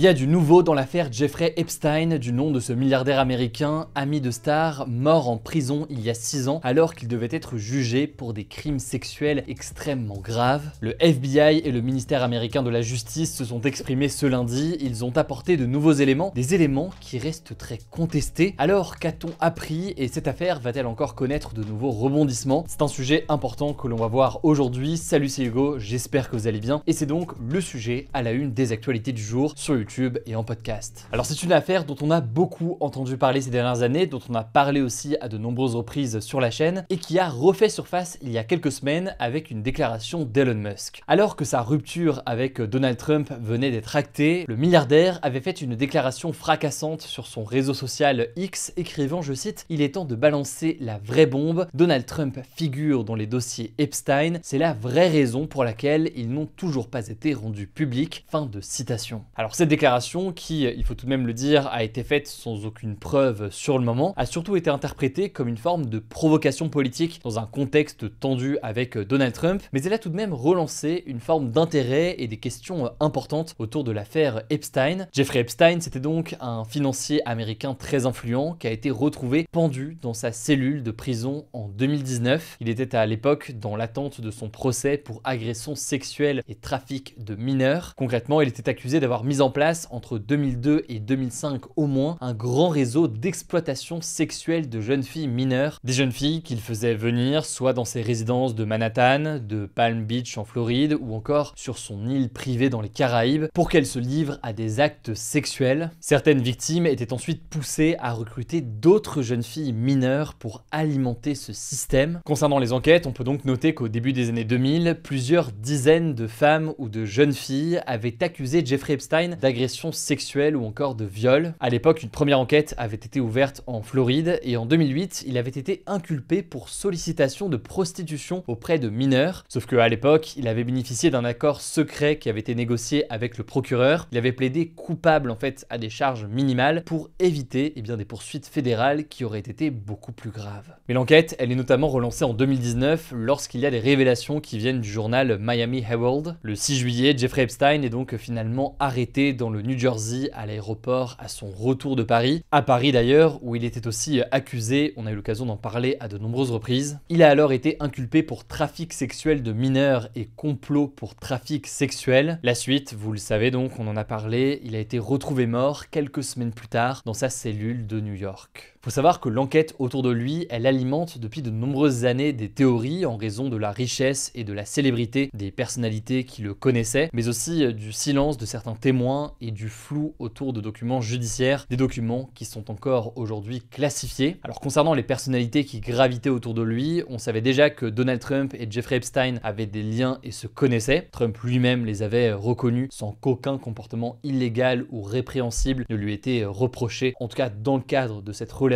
Il y a du nouveau dans l'affaire Jeffrey Epstein, du nom de ce milliardaire américain, ami de stars, mort en prison il y a 6 ans alors qu'il devait être jugé pour des crimes sexuels extrêmement graves. Le FBI et le ministère américain de la Justice se sont exprimés ce lundi, ils ont apporté de nouveaux éléments, des éléments qui restent très contestés. Alors qu'a-t-on appris et cette affaire va-t-elle encore connaître de nouveaux rebondissements? C'est un sujet important que l'on va voir aujourd'hui. Salut, c'est Hugo, j'espère que vous allez bien et c'est donc le sujet à la une des actualités du jour sur YouTube et en podcast. Alors c'est une affaire dont on a beaucoup entendu parler ces dernières années, dont on a parlé aussi à de nombreuses reprises sur la chaîne et qui a refait surface il y a quelques semaines avec une déclaration d'Elon Musk. Alors que sa rupture avec Donald Trump venait d'être actée, le milliardaire avait fait une déclaration fracassante sur son réseau social X écrivant, je cite, « Il est temps de balancer la vraie bombe. Donald Trump figure dans les dossiers Epstein. C'est la vraie raison pour laquelle ils n'ont toujours pas été rendus publics. » Fin de citation. Alors cette déclaration, qui, il faut tout de même le dire, a été faite sans aucune preuve sur le moment, a surtout été interprétée comme une forme de provocation politique dans un contexte tendu avec Donald Trump, mais elle a tout de même relancé une forme d'intérêt et des questions importantes autour de l'affaire Epstein. Jeffrey Epstein, c'était donc un financier américain très influent qui a été retrouvé pendu dans sa cellule de prison en 2019. Il était à l'époque dans l'attente de son procès pour agression sexuelle et trafic de mineurs. Concrètement, il était accusé d'avoir mis en place entre 2002 et 2005 au moins un grand réseau d'exploitation sexuelle de jeunes filles mineures. Des jeunes filles qu'il faisait venir soit dans ses résidences de Manhattan, de Palm Beach en Floride ou encore sur son île privée dans les Caraïbes pour qu'elles se livrent à des actes sexuels. Certaines victimes étaient ensuite poussées à recruter d'autres jeunes filles mineures pour alimenter ce système. Concernant les enquêtes, on peut donc noter qu'au début des années 2000, plusieurs dizaines de femmes ou de jeunes filles avaient accusé Jeffrey Epstein d'agression sexuelle ou encore de viol. À l'époque, une première enquête avait été ouverte en Floride et en 2008, il avait été inculpé pour sollicitation de prostitution auprès de mineurs. Sauf qu'à l'époque, il avait bénéficié d'un accord secret qui avait été négocié avec le procureur. Il avait plaidé coupable en fait à des charges minimales pour éviter des poursuites fédérales qui auraient été beaucoup plus graves. Mais l'enquête, elle est notamment relancée en 2019 lorsqu'il y a des révélations qui viennent du journal Miami Herald. Le 6 juillet, Jeffrey Epstein est donc finalement arrêté dans le New Jersey à l'aéroport à son retour de Paris. À Paris d'ailleurs, où il était aussi accusé, on a eu l'occasion d'en parler à de nombreuses reprises. Il a alors été inculpé pour trafic sexuel de mineurs et complot pour trafic sexuel. La suite, vous le savez donc, on en a parlé, il a été retrouvé mort quelques semaines plus tard dans sa cellule de New York. Faut savoir que l'enquête autour de lui, elle alimente depuis de nombreuses années des théories en raison de la richesse et de la célébrité des personnalités qui le connaissaient, mais aussi du silence de certains témoins et du flou autour de documents judiciaires, des documents qui sont encore aujourd'hui classifiés. Alors concernant les personnalités qui gravitaient autour de lui, on savait déjà que Donald Trump et Jeffrey Epstein avaient des liens et se connaissaient. Trump lui-même les avait reconnus sans qu'aucun comportement illégal ou répréhensible ne lui était reproché, en tout cas dans le cadre de cette relation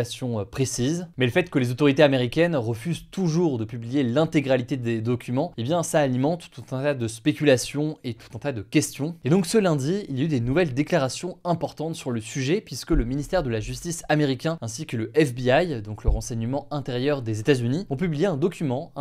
précise. Mais le fait que les autorités américaines refusent toujours de publier l'intégralité des documents, ça alimente tout un tas de spéculations et tout un tas de questions. Et donc ce lundi, il y a eu des nouvelles déclarations importantes sur le sujet puisque le ministère de la Justice américain ainsi que le FBI, donc le renseignement intérieur des États-Unis, ont publié un document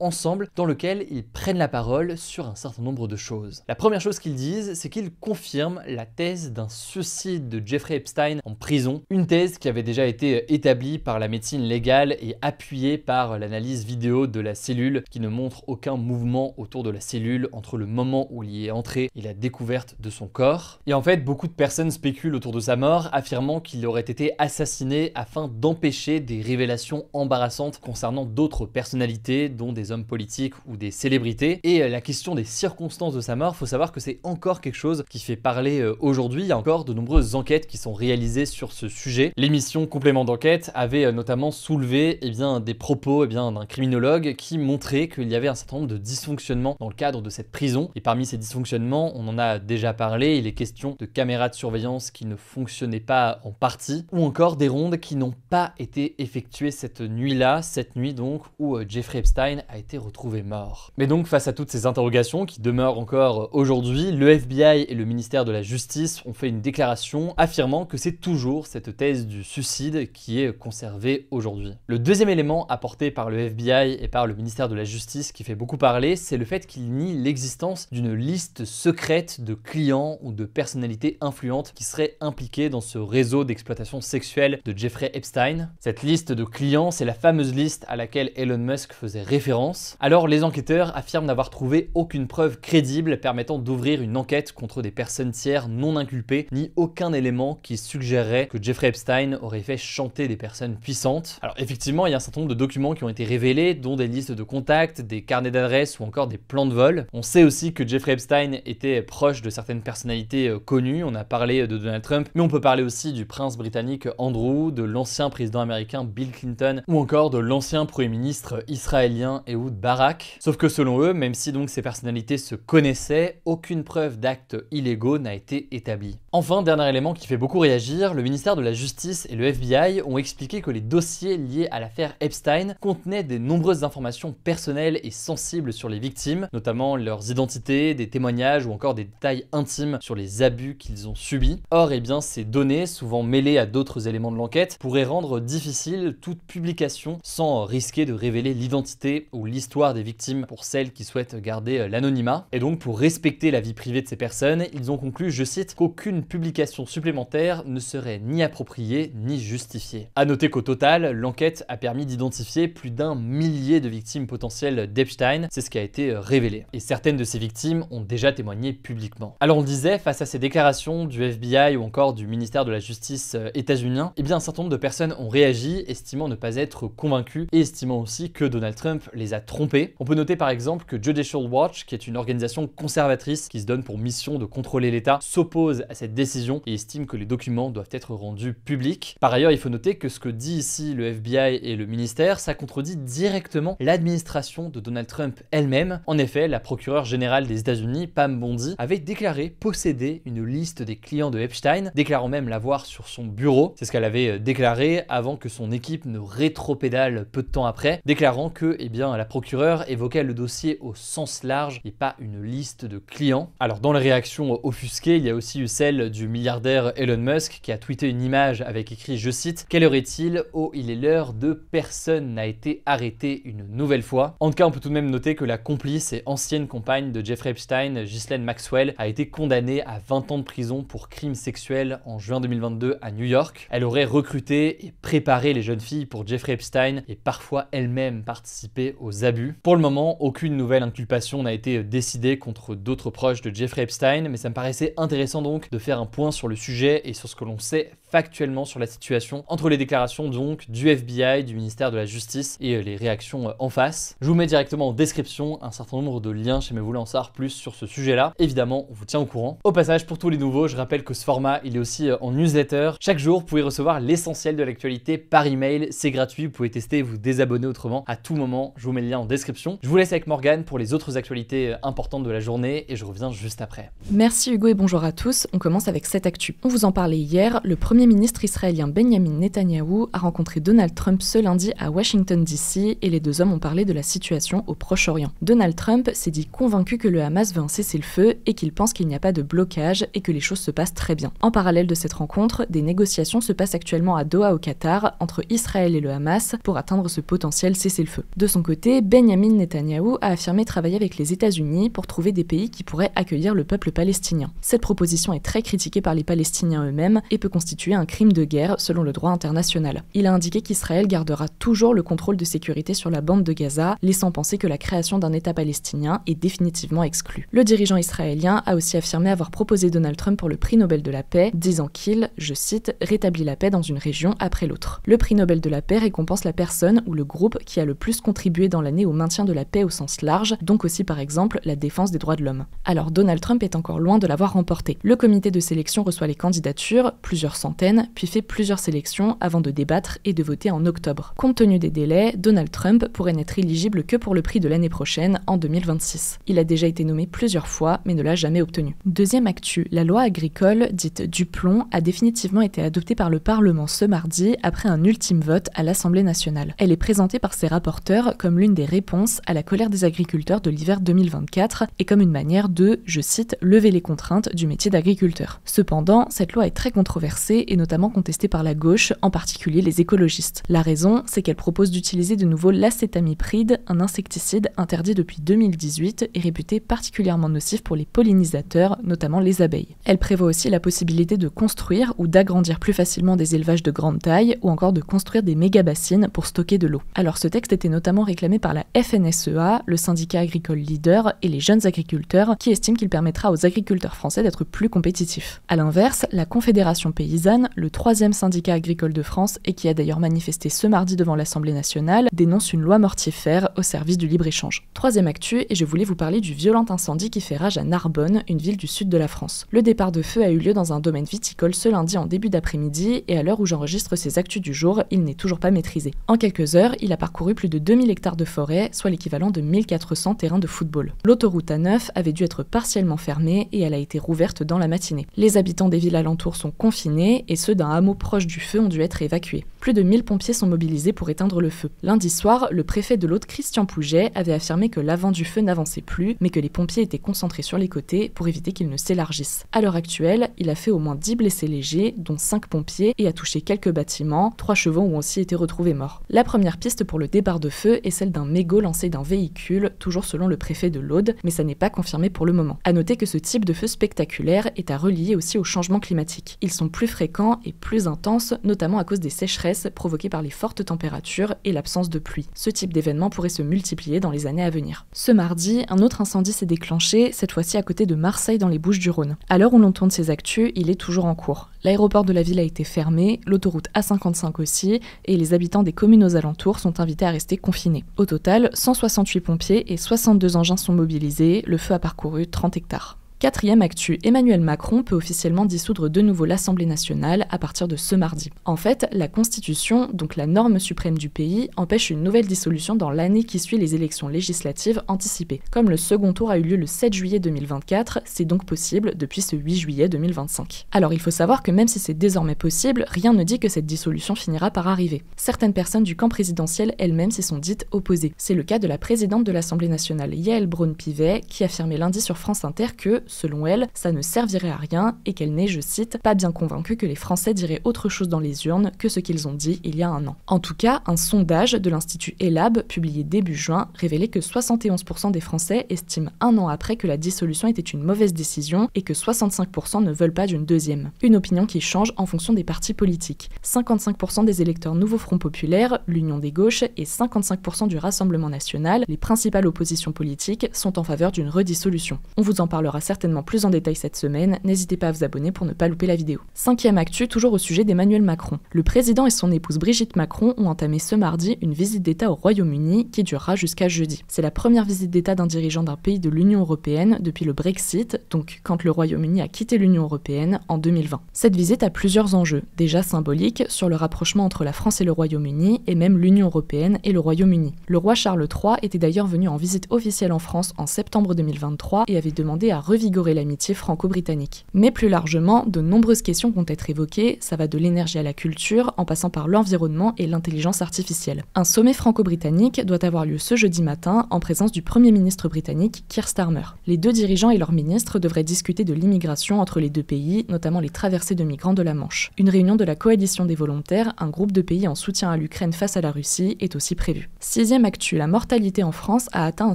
ensemble dans lequel ils prennent la parole sur un certain nombre de choses. La première chose qu'ils disent, c'est qu'ils confirment la thèse d'un suicide de Jeffrey Epstein en prison, une thèse qui avait déjà été établie par la médecine légale et appuyée par l'analyse vidéo de la cellule qui ne montre aucun mouvement autour de la cellule entre le moment où il y est entré et la découverte de son corps. Et en fait, beaucoup de personnes spéculent autour de sa mort, affirmant qu'il aurait été assassiné afin d'empêcher des révélations embarrassantes concernant d'autres personnalités, dont des hommes politiques ou des célébrités. Et la question des circonstances de sa mort, faut savoir que c'est encore quelque chose qui fait parler aujourd'hui. Il y a encore de nombreuses enquêtes qui sont réalisées sur ce sujet. L'émission Complément d'enquête avait notamment soulevé des propos d'un criminologue qui montrait qu'il y avait un certain nombre de dysfonctionnements dans le cadre de cette prison. Et parmi ces dysfonctionnements, on en a déjà parlé, il est question de caméras de surveillance qui ne fonctionnaient pas en partie, ou encore des rondes qui n'ont pas été effectuées cette nuit-là, cette nuit donc où Jeffrey Epstein a été retrouvé mort. Mais donc face à toutes ces interrogations qui demeurent encore aujourd'hui, le FBI et le ministère de la Justice ont fait une déclaration affirmant que c'est toujours cette thèse du suicide qui est conservé aujourd'hui. Le deuxième élément apporté par le FBI et par le ministère de la Justice qui fait beaucoup parler, c'est le fait qu'il nie l'existence d'une liste secrète de clients ou de personnalités influentes qui seraient impliquées dans ce réseau d'exploitation sexuelle de Jeffrey Epstein. Cette liste de clients, c'est la fameuse liste à laquelle Elon Musk faisait référence. Alors les enquêteurs affirment n'avoir trouvé aucune preuve crédible permettant d'ouvrir une enquête contre des personnes tiers non inculpées, ni aucun élément qui suggérerait que Jeffrey Epstein aurait fait chanter des personnes puissantes. Alors effectivement, il y a un certain nombre de documents qui ont été révélés, dont des listes de contacts, des carnets d'adresses ou encore des plans de vol. On sait aussi que Jeffrey Epstein était proche de certaines personnalités connues, on a parlé de Donald Trump, mais on peut parler aussi du prince britannique Andrew, de l'ancien président américain Bill Clinton, ou encore de l'ancien premier ministre israélien Ehud Barak. Sauf que selon eux, même si donc ces personnalités se connaissaient, aucune preuve d'actes illégaux n'a été établie. Enfin, dernier élément qui fait beaucoup réagir, le ministère de la Justice et le FBI ont expliqué que les dossiers liés à l'affaire Epstein contenaient de nombreuses informations personnelles et sensibles sur les victimes, notamment leurs identités, des témoignages ou encore des détails intimes sur les abus qu'ils ont subis. Or, ces données, souvent mêlées à d'autres éléments de l'enquête, pourraient rendre difficile toute publication sans risquer de révéler l'identité ou l'histoire des victimes pour celles qui souhaitent garder l'anonymat. Et donc, pour respecter la vie privée de ces personnes, ils ont conclu, je cite, qu'aucune publication supplémentaire ne serait ni appropriée ni justifiée. A noter qu'au total, l'enquête a permis d'identifier plus d'1 millier de victimes potentielles d'Epstein, c'est ce qui a été révélé. Et certaines de ces victimes ont déjà témoigné publiquement. Alors on le disait, face à ces déclarations du FBI ou encore du ministère de la Justice états-unien, un certain nombre de personnes ont réagi, estimant ne pas être convaincues et estimant aussi que Donald Trump les a trompés. On peut noter par exemple que Judicial Watch, qui est une organisation conservatrice qui se donne pour mission de contrôler l'État, s'oppose à cette décision et estime que les documents doivent être rendus publics. Par ailleurs, il faut noter que ce que dit ici le FBI et le ministère, ça contredit directement l'administration de Donald Trump elle-même. En effet, la procureure générale des États-Unis, Pam Bondi, avait déclaré posséder une liste des clients de Epstein, déclarant même l'avoir sur son bureau. C'est ce qu'elle avait déclaré avant que son équipe ne rétropédale peu de temps après, déclarant que la procureure évoquait le dossier au sens large et pas une liste de clients. Alors dans les réactions offusquées, il y a aussi eu celle du milliardaire Elon Musk qui a tweeté une image avec écrit, je cite, « Quelle heure est-il ? Oh, il est l'heure de personne n'a été arrêté une nouvelle fois ». En tout cas, on peut tout de même noter que la complice et ancienne compagne de Jeffrey Epstein, Ghislaine Maxwell, a été condamnée à 20 ans de prison pour crimes sexuels en juin 2022 à New York. Elle aurait recruté et préparé les jeunes filles pour Jeffrey Epstein et parfois elle-même participé aux abus. Pour le moment, aucune nouvelle inculpation n'a été décidée contre d'autres proches de Jeffrey Epstein, mais ça me paraissait intéressant donc de faire un point sur le sujet et sur ce que l'on sait factuellement sur la situation entre les déclarations donc du FBI, du ministère de la Justice et les réactions en face. Je vous mets directement en description un certain nombre de liens si vous voulez en savoir plus sur ce sujet-là. Évidemment, on vous tient au courant. Au passage, pour tous les nouveaux, je rappelle que ce format, il est aussi en newsletter. Chaque jour, vous pouvez recevoir l'essentiel de l'actualité par email. C'est gratuit, vous pouvez tester et vous désabonner autrement à tout moment. Je vous mets le lien en description. Je vous laisse avec Morgane pour les autres actualités importantes de la journée et je reviens juste après. Merci Hugo et bonjour à tous. On commence avec cette actu. On vous en parlait hier, le premier ministre israélien Benjamin Netanyahou a rencontré Donald Trump ce lundi à Washington DC et les deux hommes ont parlé de la situation au Proche-Orient. Donald Trump s'est dit convaincu que le Hamas veut un cessez-le-feu et qu'il pense qu'il n'y a pas de blocage et que les choses se passent très bien. En parallèle de cette rencontre, des négociations se passent actuellement à Doha au Qatar entre Israël et le Hamas pour atteindre ce potentiel cessez-le-feu. De son côté, Benjamin Netanyahou a affirmé travailler avec les États-Unis pour trouver des pays qui pourraient accueillir le peuple palestinien. Cette proposition est très critiquée par les Palestiniens eux-mêmes et peut constituer un crime de guerre selon le droit international. Il a indiqué qu'Israël gardera toujours le contrôle de sécurité sur la bande de Gaza, laissant penser que la création d'un État palestinien est définitivement exclue. Le dirigeant israélien a aussi affirmé avoir proposé Donald Trump pour le prix Nobel de la paix, disant qu'il, je cite, rétablit la paix dans une région après l'autre. Le prix Nobel de la paix récompense la personne ou le groupe qui a le plus contribué dans l'année au maintien de la paix au sens large, donc aussi par exemple la défense des droits de l'homme. Alors Donald Trump est encore loin de l'avoir remporté. Le comité de sélection reçoit les candidatures, plusieurs centaines, puis fait plusieurs sélections avant de débattre et de voter en octobre. Compte tenu des délais, Donald Trump pourrait n'être éligible que pour le prix de l'année prochaine, en 2026. Il a déjà été nommé plusieurs fois, mais ne l'a jamais obtenu. Deuxième actu, la loi agricole, dite Duplon, a définitivement été adoptée par le Parlement ce mardi après un ultime vote à l'Assemblée nationale. Elle est présentée par ses rapporteurs comme l'une des réponses à la colère des agriculteurs de l'hiver 2024 et comme une manière de, je cite, lever les contraintes du métier d'agriculteur. Cependant, cette loi est très controversée est notamment contestée par la gauche, en particulier les écologistes. La raison, c'est qu'elle propose d'utiliser de nouveau l'acétamipride, un insecticide interdit depuis 2018 et réputé particulièrement nocif pour les pollinisateurs, notamment les abeilles. Elle prévoit aussi la possibilité de construire ou d'agrandir plus facilement des élevages de grande taille ou encore de construire des méga-bassines pour stocker de l'eau. Alors ce texte était notamment réclamé par la FNSEA, le syndicat agricole leader, et les jeunes agriculteurs qui estiment qu'il permettra aux agriculteurs français d'être plus compétitifs. A l'inverse, la Confédération paysanne, le troisième syndicat agricole de France et qui a d'ailleurs manifesté ce mardi devant l'Assemblée nationale, dénonce une loi mortifère au service du libre-échange. Troisième actu, et je voulais vous parler du violent incendie qui fait rage à Narbonne, une ville du sud de la France. Le départ de feu a eu lieu dans un domaine viticole ce lundi en début d'après-midi et à l'heure où j'enregistre ces actus du jour, il n'est toujours pas maîtrisé. En quelques heures, il a parcouru plus de 2000 hectares de forêt, soit l'équivalent de 1400 terrains de football. L'autoroute A9 avait dû être partiellement fermée et elle a été rouverte dans la matinée. Les habitants des villes alentours sont confinés et ceux d'un hameau proche du feu ont dû être évacués. Plus de 1000 pompiers sont mobilisés pour éteindre le feu. Lundi soir, le préfet de l'Aude, Christian Pouget, avait affirmé que l'avant du feu n'avançait plus, mais que les pompiers étaient concentrés sur les côtés pour éviter qu'il ne s'élargisse. À l'heure actuelle, il a fait au moins 10 blessés légers, dont 5 pompiers, et a touché quelques bâtiments. 3 chevaux ont aussi été retrouvés morts. La première piste pour le départ de feu est celle d'un mégot lancé d'un véhicule, toujours selon le préfet de l'Aude, mais ça n'est pas confirmé pour le moment. À noter que ce type de feu spectaculaire est à relier aussi au changement climatique. Ils sont plus fréquents et plus intenses, notamment à cause des sécheresses provoquées par les fortes températures et l'absence de pluie. Ce type d'événement pourrait se multiplier dans les années à venir. Ce mardi, un autre incendie s'est déclenché, cette fois-ci à côté de Marseille dans les Bouches-du-Rhône. À l'heure où l'on tourne ces actus, il est toujours en cours. L'aéroport de la ville a été fermé, l'autoroute A55 aussi, et les habitants des communes aux alentours sont invités à rester confinés. Au total, 168 pompiers et 62 engins sont mobilisés, le feu a parcouru 30 hectares. Quatrième actu, Emmanuel Macron peut officiellement dissoudre de nouveau l'Assemblée nationale à partir de ce mardi. En fait, la Constitution, donc la norme suprême du pays, empêche une nouvelle dissolution dans l'année qui suit les élections législatives anticipées. Comme le second tour a eu lieu le 7 juillet 2024, c'est donc possible depuis ce 8 juillet 2025. Alors il faut savoir que même si c'est désormais possible, rien ne dit que cette dissolution finira par arriver. Certaines personnes du camp présidentiel elles-mêmes s'y sont dites opposées. C'est le cas de la présidente de l'Assemblée nationale, Yaël Braun-Pivet, qui affirmait lundi sur France Inter que, selon elle, ça ne servirait à rien et qu'elle n'est, je cite, pas bien convaincue que les Français diraient autre chose dans les urnes que ce qu'ils ont dit il y a un an. En tout cas, un sondage de l'Institut ELAB, publié début juin, révélait que 71% des Français estiment un an après que la dissolution était une mauvaise décision et que 65% ne veulent pas d'une deuxième. Une opinion qui change en fonction des partis politiques. 55% des électeurs Nouveau Front Populaire, l'Union des gauches, et 55% du Rassemblement national, les principales oppositions politiques, sont en faveur d'une redissolution. On vous en parlera certainement plus en détail cette semaine, n'hésitez pas à vous abonner pour ne pas louper la vidéo. Cinquième actu, toujours au sujet d'Emmanuel Macron. Le président et son épouse Brigitte Macron ont entamé ce mardi une visite d'État au Royaume-Uni qui durera jusqu'à jeudi. C'est la première visite d'État d'un dirigeant d'un pays de l'Union européenne depuis le Brexit, donc quand le Royaume-Uni a quitté l'Union européenne en 2020. Cette visite a plusieurs enjeux, déjà symboliques, sur le rapprochement entre la France et le Royaume-Uni, et même l'Union européenne et le Royaume-Uni. Le roi Charles III était d'ailleurs venu en visite officielle en France en septembre 2023 et avait demandé à revigorer l'amitié franco-britannique. Mais plus largement, de nombreuses questions vont être évoquées, ça va de l'énergie à la culture, en passant par l'environnement et l'intelligence artificielle. Un sommet franco-britannique doit avoir lieu ce jeudi matin en présence du Premier ministre britannique Keir Starmer. Les deux dirigeants et leurs ministres devraient discuter de l'immigration entre les deux pays, notamment les traversées de migrants de la Manche. Une réunion de la coalition des volontaires, un groupe de pays en soutien à l'Ukraine face à la Russie, est aussi prévue. Sixième actu, la mortalité en France a atteint un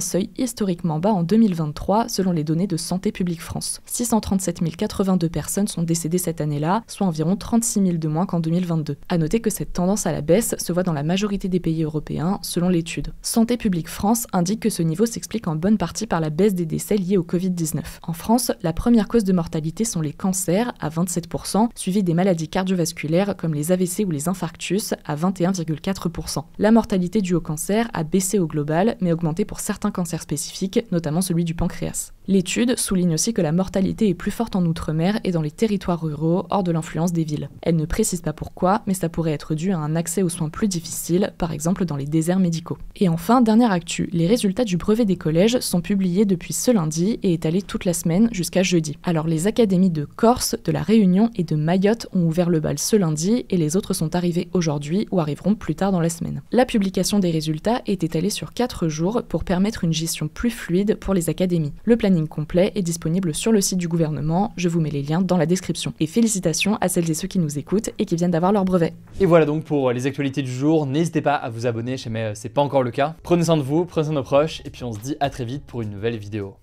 seuil historiquement bas en 2023 selon les données de Santé publique France. 637 082 personnes sont décédées cette année-là, soit environ 36 000 de moins qu'en 2022. À noter que cette tendance à la baisse se voit dans la majorité des pays européens, selon l'étude. Santé publique France indique que ce niveau s'explique en bonne partie par la baisse des décès liés au Covid-19. En France, la première cause de mortalité sont les cancers, à 27%, suivis des maladies cardiovasculaires comme les AVC ou les infarctus, à 21,4%. La mortalité due au cancer a baissé au global, mais augmenté pour certains cancers spécifiques, notamment celui du pancréas. L'étude souligne aussi que la mortalité est plus forte en Outre-mer et dans les territoires ruraux, hors de l'influence des villes. Elle ne précise pas pourquoi, mais ça pourrait être dû à un accès aux soins plus difficile, par exemple dans les déserts médicaux. Et enfin, dernière actu, les résultats du brevet des collèges sont publiés depuis ce lundi et étalés toute la semaine jusqu'à jeudi. Alors les académies de Corse, de la Réunion et de Mayotte ont ouvert le bal ce lundi et les autres sont arrivés aujourd'hui ou arriveront plus tard dans la semaine. La publication des résultats est étalée sur 4 jours pour permettre une gestion plus fluide pour les académies. Le planning complet est disponible disponible sur le site du gouvernement, je vous mets les liens dans la description. Et félicitations à celles et ceux qui nous écoutent et qui viennent d'avoir leur brevet. Et voilà donc pour les actualités du jour, n'hésitez pas à vous abonner si jamais c'est pas encore le cas. Prenez soin de vous, prenez soin de nos proches, et puis on se dit à très vite pour une nouvelle vidéo.